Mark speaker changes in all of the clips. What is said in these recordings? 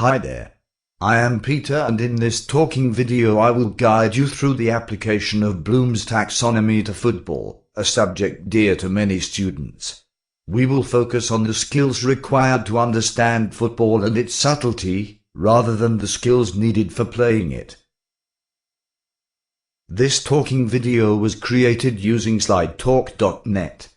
Speaker 1: Hi there. I am Peter, and in this talking video I will guide you through the application of Bloom's taxonomy to football, a subject dear to many students. We will focus on the skills required to understand football and its subtlety, rather than the skills needed for playing it. This talking video was created using SlideTalk.net.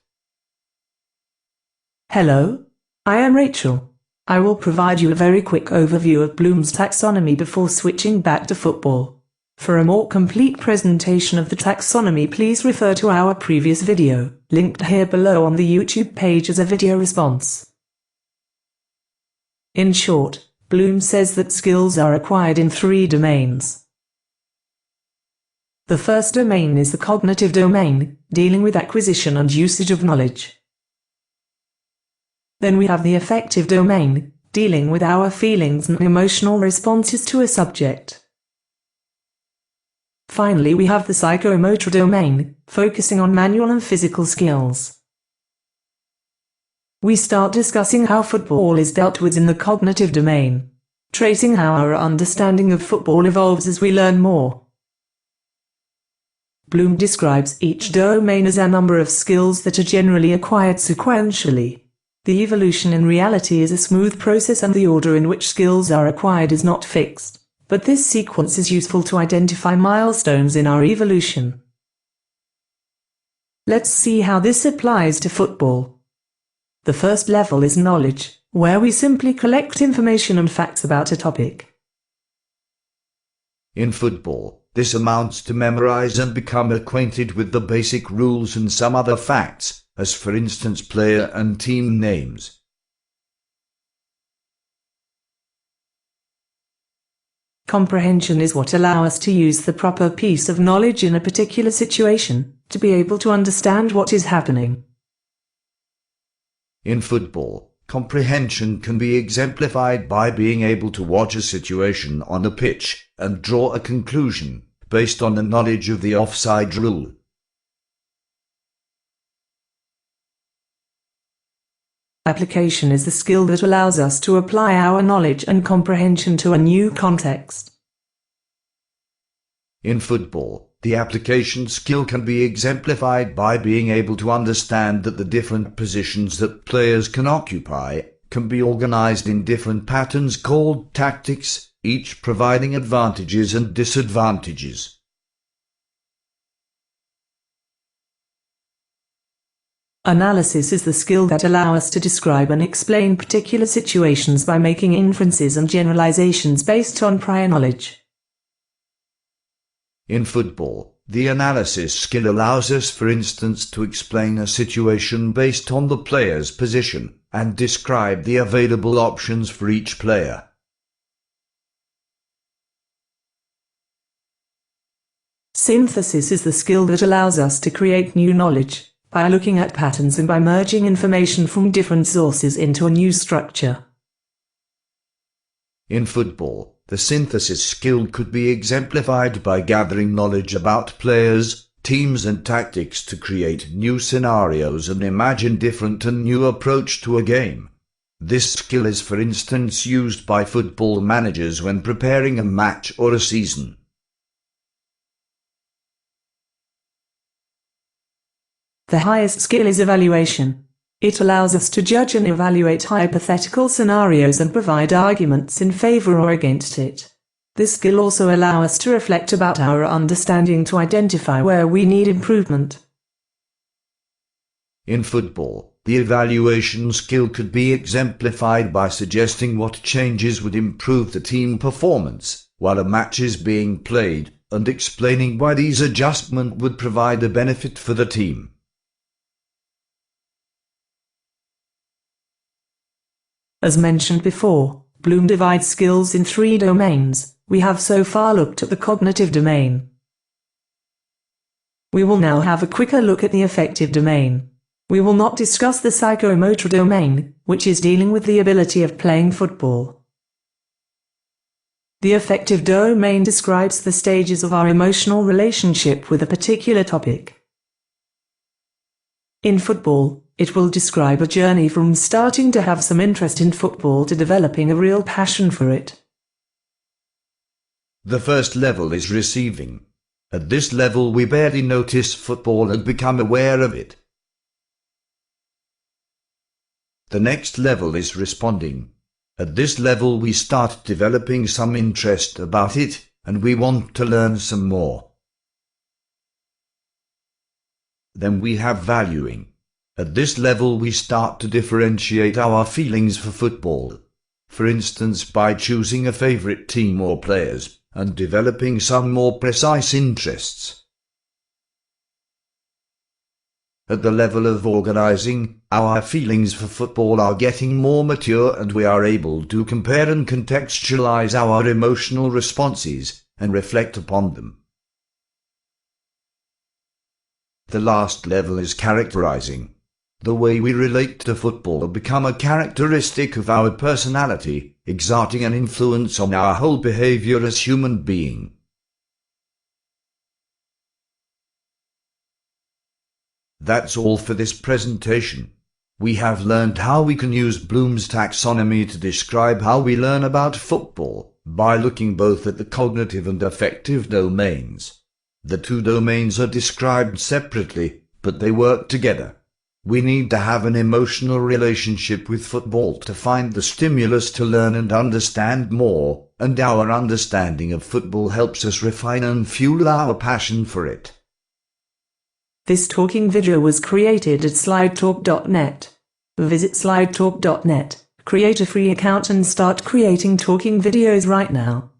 Speaker 2: Hello, I am Rachel. I will provide you a very quick overview of Bloom's taxonomy before switching back to football. For a more complete presentation of the taxonomy, please refer to our previous video, linked here below on the YouTube page as a video response. In short, Bloom says that skills are acquired in 3 domains. The first domain is the cognitive domain, dealing with acquisition and usage of knowledge. Then we have the affective domain, dealing with our feelings and emotional responses to a subject. Finally, we have the psychomotor domain, focusing on manual and physical skills. We start discussing how football is dealt with in the cognitive domain, tracing how our understanding of football evolves as we learn more. Bloom describes each domain as a number of skills that are generally acquired sequentially. The evolution in reality is a smooth process, and the order in which skills are acquired is not fixed, but this sequence is useful to identify milestones in our evolution. Let's see how this applies to football. The first level is knowledge, where we simply collect information and facts about a topic.
Speaker 1: In football, this amounts to memorize and become acquainted with the basic rules and some other facts, as for instance player and team names.
Speaker 2: Comprehension is what allows us to use the proper piece of knowledge in a particular situation, to be able to understand what is happening.
Speaker 1: In football, comprehension can be exemplified by being able to watch a situation on a pitch and draw a conclusion based on the knowledge of the offside rule.
Speaker 2: Application is the skill that allows us to apply our knowledge and comprehension to a new context.
Speaker 1: In football, the application skill can be exemplified by being able to understand that the different positions that players can occupy can be organized in different patterns called tactics, each providing advantages and disadvantages.
Speaker 2: Analysis is the skill that allows us to describe and explain particular situations by making inferences and generalizations based on prior knowledge.
Speaker 1: In football, the analysis skill allows us, for instance, to explain a situation based on the player's position and describe the available options for each player.
Speaker 2: Synthesis is the skill that allows us to create new knowledge by looking at patterns and by merging information from different sources into a new structure.
Speaker 1: In football, the synthesis skill could be exemplified by gathering knowledge about players, teams and tactics to create new scenarios and imagine different and new approach to a game. This skill is, for instance, used by football managers when preparing a match or a season.
Speaker 2: The highest skill is evaluation. It allows us to judge and evaluate hypothetical scenarios and provide arguments in favor or against it. This skill also allows us to reflect about our understanding to identify where we need improvement.
Speaker 1: In football, the evaluation skill could be exemplified by suggesting what changes would improve the team performance while a match is being played, and explaining why these adjustments would provide a benefit for the team.
Speaker 2: As mentioned before, Bloom divides skills in 3 domains. We have so far looked at the cognitive domain. We will now have a quicker look at the affective domain. We will not discuss the psychomotor domain, which is dealing with the ability of playing football. The affective domain describes the stages of our emotional relationship with a particular topic. In football, It will describe a journey from starting to have some interest in football to developing a real passion for it.
Speaker 1: The first level is receiving. At this level we barely notice football and become aware of it. The next level is responding. At this level we start developing some interest about it, and we want to learn some more. Then we have valuing. At this level we start to differentiate our feelings for football. For instance, by choosing a favorite team or players, and developing some more precise interests. At the level of organizing, our feelings for football are getting more mature and we are able to compare and contextualize our emotional responses and reflect upon them. The last level is characterizing. The way we relate to football become a characteristic of our personality, exerting an influence on our whole behavior as human being. That's all for this presentation. We have learned how we can use Bloom's taxonomy to describe how we learn about football, by looking both at the cognitive and affective domains. The two domains are described separately, but they work together. We need to have an emotional relationship with football to find the stimulus to learn and understand more, and our understanding of football helps us refine and fuel our passion for it.
Speaker 2: This talking video was created at SlideTalk.net. Visit SlideTalk.net, create a free account and start creating talking videos right now.